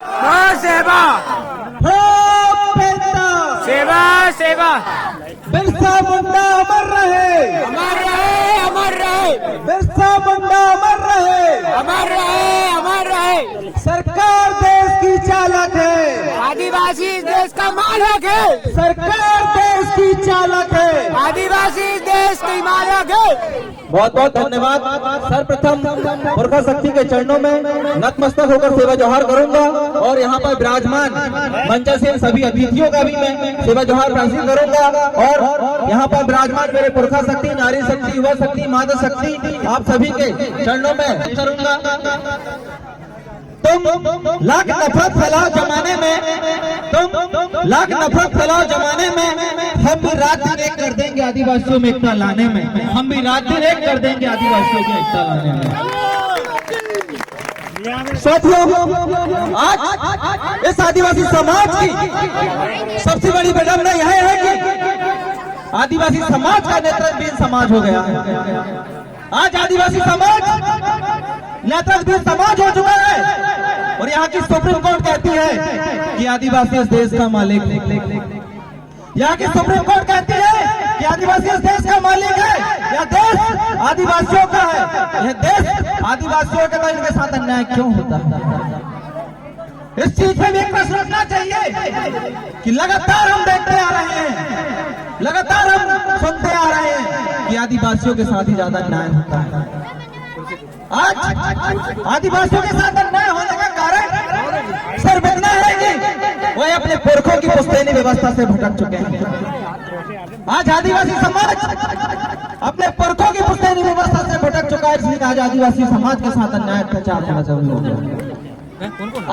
सेवा सेवा सेवा। बिरसा मुंडा अमर रहे, अमर रहे, अमर रहे, बिरसा मुंडा अमर रहे, अमर रहे, अमर रहे। सरकार देश की चालक है, आदिवासी इस देश का मालिक है, सरकार देश की चालक है, आदिवासी इस देश की मालिक है। बहुत बहुत धन्यवाद। सर्वप्रथम पुरखा शक्ति के चरणों में नतमस्तक होकर सेवा जोहार करूंगा और यहाँ पर विराजमान मंच से सभी अतिथियों का भी मैं सेवा जोहार प्रार्थना करूंगा और यहाँ पर विराजमान मेरे पुरखा शक्ति, नारी शक्ति, युवा शक्ति, माता शक्ति आप सभी के चरणों में करूंगा। तुम लाख नफरत फैलाओ जमाने में, तुम लाख नफरत फैलाओ जमाने में, हम भी रात दिन एक कर देंगे आदिवासियों में एकता लाने में, हम भी रात दिन एक कर देंगे आदिवासियों में एकता लाने में। साथियों, आज इस आदिवासी समाज की सबसे बड़ी विडंबना यह है कि आदिवासी समाज का नेतृत्वहीन समाज हो गया है। आज आदिवासी समाज नेतृत्वहीन समाज हो चुका है और यहाँ की सुप्रीम कोर्ट कहती है कि आदिवासी इस देश का मालिक। यहाँ की सुप्रीम कोर्ट कहती है कि आदिवासी इस देश का मालिक है, यह देश आदिवासियों का है, यह देश आदिवासियों का, तो इनके साथ अन्याय क्यों होता है? इस चीज में भी एक प्रश्न उठना चाहिए कि लगातार हम देखते आ रहे हैं, लगातार हम सुनते आ रहे हैं कि आदिवासियों के साथ ही ज्यादा अन्याय होता है। आज आदिवासियों के साथ अन्याय होने का कारण सिर्फ इतना है कि वह अपने पुरखों की पुश्तैनी व्यवस्था से भटक चुके हैं। आज आदिवासी समाज अपने पुरखों की पुश्तैनी व्यवस्था से भटक चुका है, इसलिए आज आदिवासी समाज के साथ अन्याय अत्याचार होना जरूरी हो गया।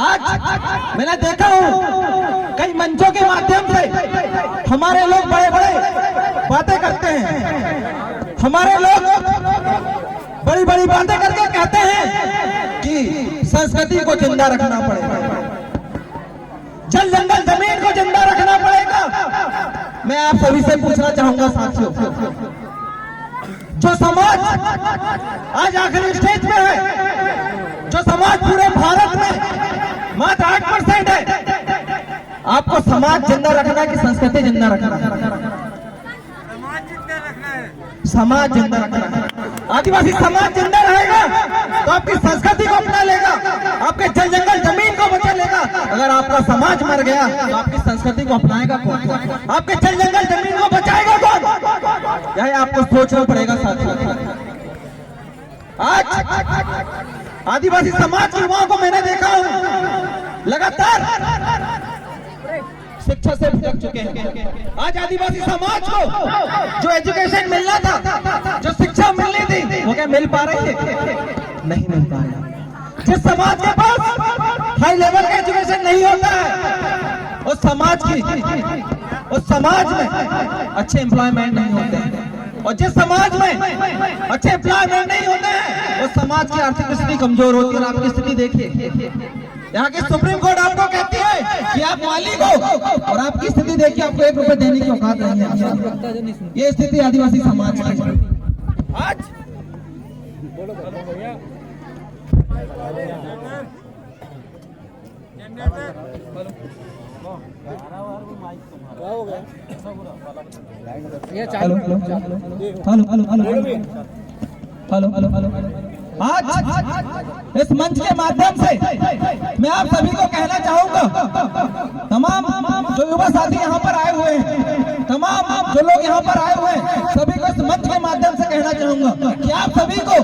आज मैंने देखा हूँ कई मंचों के माध्यम से हमारे लोग बड़े बड़े बातें करते हैं, हमारे लोग बड़ी बड़ी बातें करके कहते हैं कि संस्कृति को जिंदा रखना पड़ेगा, जल जंगल जमीन को जिंदा रखना पड़ेगा। मैं आप सभी से पूछना चाहूंगा साथियों, जो समाज आज आखिरी स्टेज पे है, जो समाज पूरे भारत में मात्र 8% है, आपको समाज जिंदा रखना है कि संस्कृति जिंदा रखना है? समाज जिंदा रखना है। आदिवासी समाज जिंदा रहेगा तो आपकी संस्कृति को अपना लेगा, आपके जल जंगल जमीन को बचा लेगा। अगर आपका समाज मर गया तो आपकी संस्कृति को अपनाएगा कौन? आपके जल जंगल जमीन को बचाएगा कौन? यह आपको सोचना पड़ेगा साथियों। आज आदिवासी समाज के युवाओं को मैंने देखा हूं लगातार शिक्षा से भटक चुके हैं। आज आदिवासी समाज को जो एजुकेशन मिलना था, जो शिक्षा मिलनी थी, वो क्या मिल पा रही है? नहीं मिल पा रहा। जिस समाज के पास हाई लेवल का एजुकेशन नहीं होता है, उस समाज में अच्छे एम्प्लॉयमेंट नहीं होते हैं, और जिस समाज में अच्छे एम्प्लॉयमेंट नहीं होते हैं, उस समाज की आर्थिक स्थिति कमजोर होती है। और आपकी स्थिति देखिए, यहाँ की सुप्रीम कोर्ट आपको कहती है कि आप मालिक हो और आपकी स्थिति देखिए, आपको 1 रुपए देने की औकात नहीं है। ये स्थिति आदिवासी समाज की है। आज आज इस मंच के माध्यम से मैं आप सभी को कहना चाहूंगा, तमाम जो युवा साथी यहाँ पर आए हुए हैं, तमाम जो लोग यहाँ पर आए हुए हैं, सभी को इस मंच के माध्यम से कहना चाहूंगा कि आप सभी को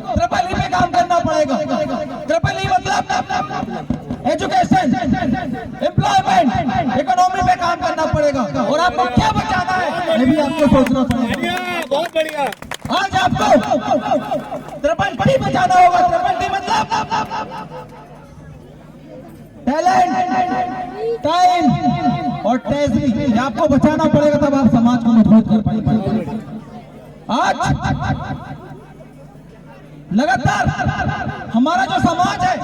ट्रिपल ई पे काम करना पड़ेगा। ट्रिपल ई मतलब एजुकेशन, एम्प्लॉयमेंट, इकोनॉमी पे काम करना पड़ेगा। और आपको क्या बचाना है ये भी आपको सोचना पड़ेगा। बहुत बढ़िया। आज आपको ट्रिपल टी बचाना होगा। ट्रिपल टी मतलब टैलेंट, टाइम और ट्रेजरी, आपको बचाना पड़ेगा, तब आप समाज को मजबूत कर पाएंगे। आज लगातार हमारा जो समाज है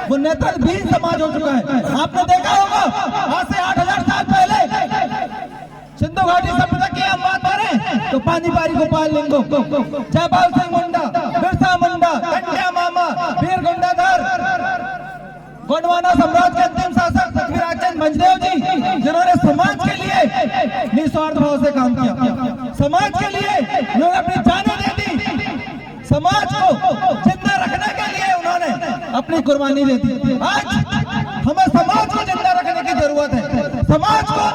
वो नेतृत्वहीन समाज हो चुका है। आपने देखा होगा आज से 8000 साल पहले सिंधु घाटी सभ्यता की हम बात करें तो पानीपारी गोपाल लिंगो, जयपाल सिंह मुंडा, बिरसा मुंडा, कंडिया मामा, वीर गुंडाधर, गोंडवाना साम्राज्य के अंतिम शासक पृथ्वीराज चंद्र मंजदेव जी, जिन्होंने समाज के लिए निस्वार्थ भाव से काम किया, समाज के लिए उन्होंने अपनी जानें दे दी, समाज को जिंदा रखने के लिए उन्होंने अपनी कुर्बानी दे दी। आज हमें समाज को जिंदा रखने की जरूरत है। समाज को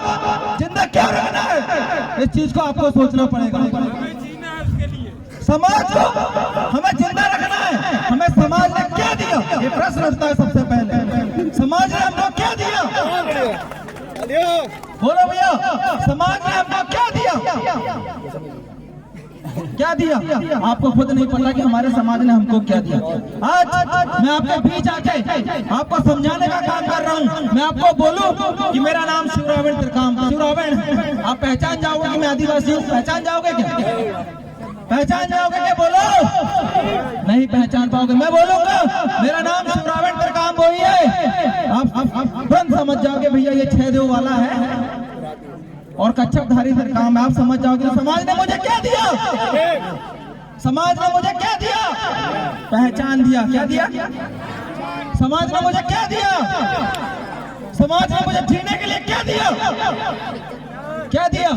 जिंदा क्यों रखना है, इस चीज को आपको सोचना पड़ेगा। समाज को हमें जिंदा रखना है, हमें समाज ने क्या दिया, ये प्रश्न उठता है सबसे पहले। समाज ने हमको क्या दिया, बोलो भैया, समाज ने हमको क्या दिया, क्या दिया? आपको खुद नहीं पता कि हमारे समाज ने हमको क्या दिया। आज मैं आपके बीच आके आपको समझाने का काम कर रहा हूँ। मैं आपको बोलूं कि मेरा नाम शिवरावण त्रिकाम, शिवरावण है। आप पहचान जाओगे कि मैं आदिवासी हूँ? पहचान जाओगे क्या? पहचान जाओगे क्या? बोलो, नहीं पहचान पाओगे। मैं बोलूंगा मेरा नाम शिवरावण त्रिकाम वही है, आप तुरंत समझ जाओगे भैया ये 6 देव वाला है और कच्छपधारी त्रिकाम है। आप समझ जाओगे समाज ने मुझे क्या दिया, समाज ने मुझे क्या दिया, पहचान दिया। क्या दिया? समाज ने मुझे क्या दिया, समाज ने मुझे जीने के लिए क्या दिया, क्या दिया?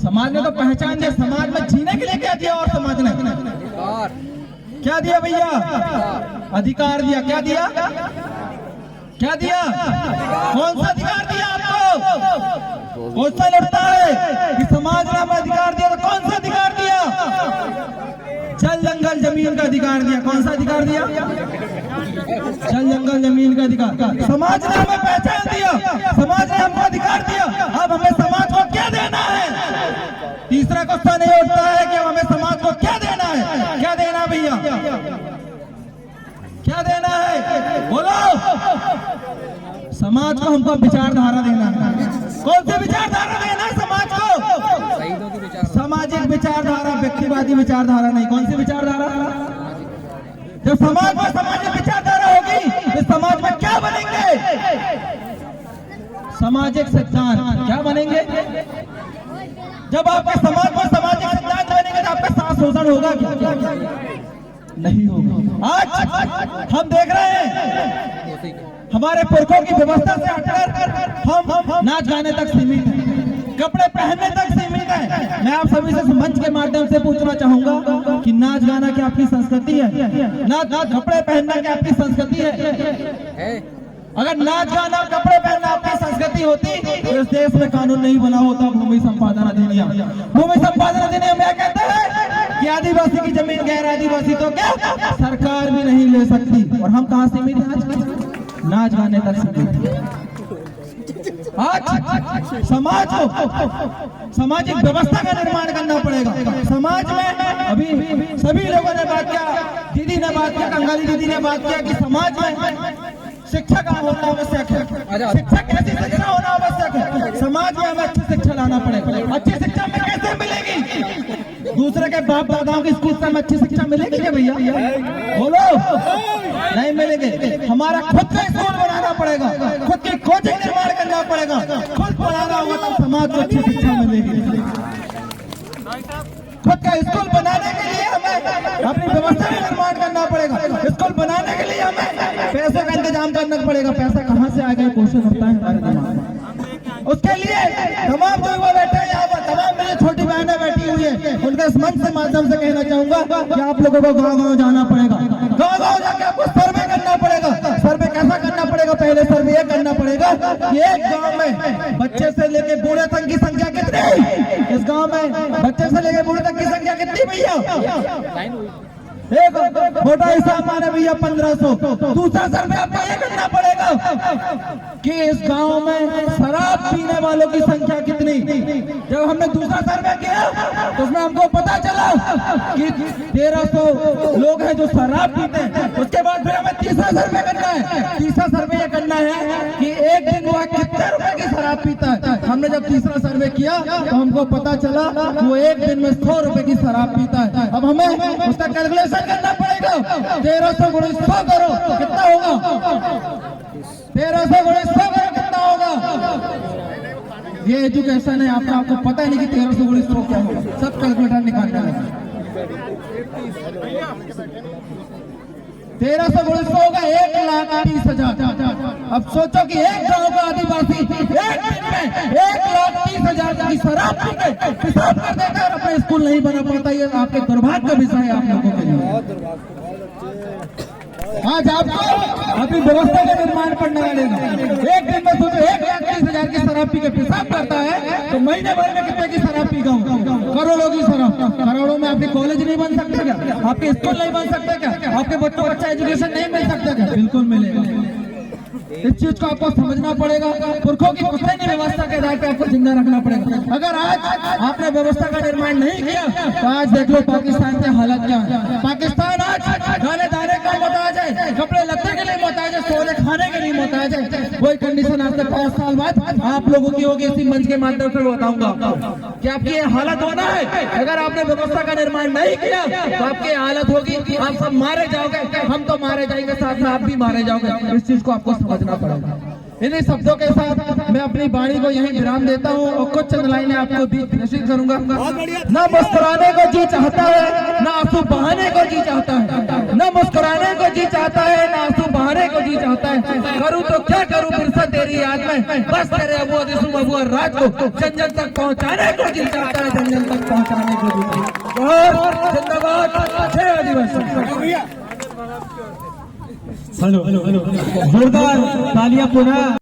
समाज ने तो पहचान दिया, समाज में जीने के लिए क्या दिया? और समाज ने क्या दिया भैया? अधिकार दिया। क्या दिया? क्या दिया? कौन सा अधिकार दिया आपको? कौन सा लड़ता है कि समाज ने हमें अधिकार दिया? तो कौन सा अधिकार दिया? जल जंगल जमीन का अधिकार दिया। कौन सा अधिकार दिया? जल जंगल जमीन का अधिकार। समाज ने हमें पहचान दिया, समाज ने हमको अधिकार दिया। अब हमें समाज को क्या देना है? तीसरा क्वेश्चन ये उठता है कि हमें समाज को क्या देना है? क्या देना भैया, क्या देना है? बोलो, समाज को हमको विचारधारा देना है। कौन सी विचारधारा देना है समाज को? सामाजिक विचारधारा, व्यक्तिवादी विचारधारा नहीं। कौन सी विचारधारा? जब समाज में सामाजिक विचारधारा होगी तो समाज में क्या बनेंगे? सामाजिक सिद्धांत। क्या बनेंगे? जब आपके समाज में सामाजिक सिद्धांत बनेंगे तो आपका साथ शोषण होगा क्या? नहीं होगा। आज हम देख रहे हैं हमारे पुरखों की व्यवस्था से हटकर हम नाच गाने तक सीमित हैं, कपड़े पहनने तक सीमित हैं। मैं आप सभी से मंच के माध्यम से पूछना चाहूंगा कि नाच गाना क्या आपकी संस्कृति है? नाच कपड़े पहनना क्या आपकी संस्कृति है? अगर नाच गाना कपड़े पहनना आपकी संस्कृति होती तो इस देश में कानून नहीं बना होता भूमि संपादन अधिनियम। भूमि संपादन अधिनियम यह कहता है कि आदिवासी की जमीन गैर आदिवासी तो क्या सरकार भी नहीं ले सकती। और हम कहाँ सीमित हैं? आज नाच गाने तक सीमित। आज समाज को सामाजिक व्यवस्था का निर्माण करना पड़ेगा। समाज में अभी सभी लोगों ने बात किया, दीदी ने बात किया, कंगाली दीदी ने बात किया कि समाज में शिक्षा का होना आवश्यक है। शिक्षा कैसी शिक्षा होना आवश्यक है? समाज में हमें अच्छी शिक्षा लाना पड़ेगा। अच्छी शिक्षा में कैसे मिलेगी? दूसरे के बाप दादाओं की स्कूल से हमें अच्छी शिक्षा मिलेगी क्या भैया? बोलो, नहीं मिलेंगे। हमारा खुद का स्कूल बनाना पड़ेगा, खुद की कोचिंग निर्माण करना पड़ेगा, खुद पढ़ाना होगा तब समाज को अच्छी शिक्षा मिलेगी। खुद का स्कूल बनाने के लिए हमें अपनी व्यवस्था का निर्माण करना पड़ेगा। स्कूल बनाने के लिए हमें पैसे का इंतजाम करना पड़ेगा। पैसा कहाँ से आएगा क्वेश्चन होता है हमारे दिमाग में। उसके लिए तमाम जो युवा बैठे हैं यहाँ पर, तमाम मेरी छोटी बहनें बैठी हुई है, उनके इस मंच के माध्यम से कहना चाहूंगा कि आप लोगों को गाँव-गाँव जाना पड़ेगा। गाँव-गाँव जाके आपको सर्वे करना पड़ेगा। सर्वे कैसा करना पड़ेगा? पहले सर्वे ये करना पड़ेगा कि एक गाँव में बच्चे से लेके बूढ़े तक की संख्या कितनी? इस गाँव में बच्चे से लेके बूढ़े तक की संख्या कितनी भैया? एक मोटा हिसाब माने भैया 1500। दूसरा सर्वे आपको ये करना पड़ेगा कि इस गांव में शराब पीने वालों की संख्या कितनी। जब हमने दूसरा सर्वे किया तो उसमें हमको पता चला कि 1300 लोग हैं जो शराब पीते हैं। उसके बाद फिर हमें तीसरा सर्वे करना है। तीसरा सर्वे ये करना है कि एक दिन वो कितने रुपए की शराब पीता है। हमने जब तीसरा सर्वे किया तो हमको पता चला वो एक दिन में 100 रुपए की शराब पीता है। अब हमें उसका कैलकुलेशन करना पड़ेगा। 1300 गुणे 100 करो कितना होगा? 1300 गुणे 100 करो कितना होगा? ये एजुकेशन है आपका, आपको पता नहीं कि 1300 गुणे 100 क्या होगा। सब कैलकुलेटर निकालना है। 1300 गुणित 100 होगा 1,30,000। अब सोचो कि एक गांव का आदिवासी एक दिन में 1,30,000 की शराब पी के पेशाब कर देता है और अपने स्कूल नहीं बना पाता। ये आपके दुर्भाग्य का विषय है आप लोगों के लिए। आज आपको अपनी व्यवस्था का निर्माण करना पड़ेगा। एक दिन में सोचो 1,30,000 की शराब पी के पेशाब करता है तो महीने भर में कितने की शराब पी गया? करोड़ों की शराब। करोड़ों में आपके कॉलेज नहीं बन सकते क्या? आपके स्कूल नहीं बन सकते क्या? आपके बच्चों को अच्छा एजुकेशन नहीं मिल सकता क्या? बिल्कुल मिलेगा। इस चीज को आपको समझना पड़ेगा। पुरखों की पुश्तैनी व्यवस्था के आधार पर आपको जिंदा रखना पड़ेगा। अगर आज आपने व्यवस्था का निर्माण नहीं किया तो आज देख लो पाकिस्तान की हालत क्या है। पाकिस्तान आज खाने दाने का मोहताज है, कपड़े लत्ते के लिए मोहताज है, सोने खाने के लिए मोहताज है। वही कंडीशन आज से 5 साल बाद आप लोगों की होगी। इसी मंच के माध्यम से बताऊंगा कि आपकी ये हालत होना है। अगर आपने व्यवस्था का निर्माण नहीं किया तो आपकी हालत होगी, आप सब मारे जाओगे, हम तो मारे जाएंगे, साथ में आप भी मारे जाओगे। इस चीज को आपको समझना पड़ेगा। इन्हीं शब्दों के साथ मैं अपनी वाणी को यहीं विराम देता हूँ और कुछ चंद लाइनें आपको बीच प्रस्तुत करूंगा। न मुस्कुराने को जी चाहता है, न आंसू बहाने को जी चाहता है। न मुस्कुराने को जी चाहता है, न आंसू बहाने को जी चाहता है। करूँ तो क्या करूँ फिर तेरी याद में, बस तेरे अबू राज को जन जन तक पहुँचाने को जी चाहता है, जन जन तक पहुँचाने को जी। जिंदाबाद जय आदिवासी। हेलो जोरदार तालियां पुनः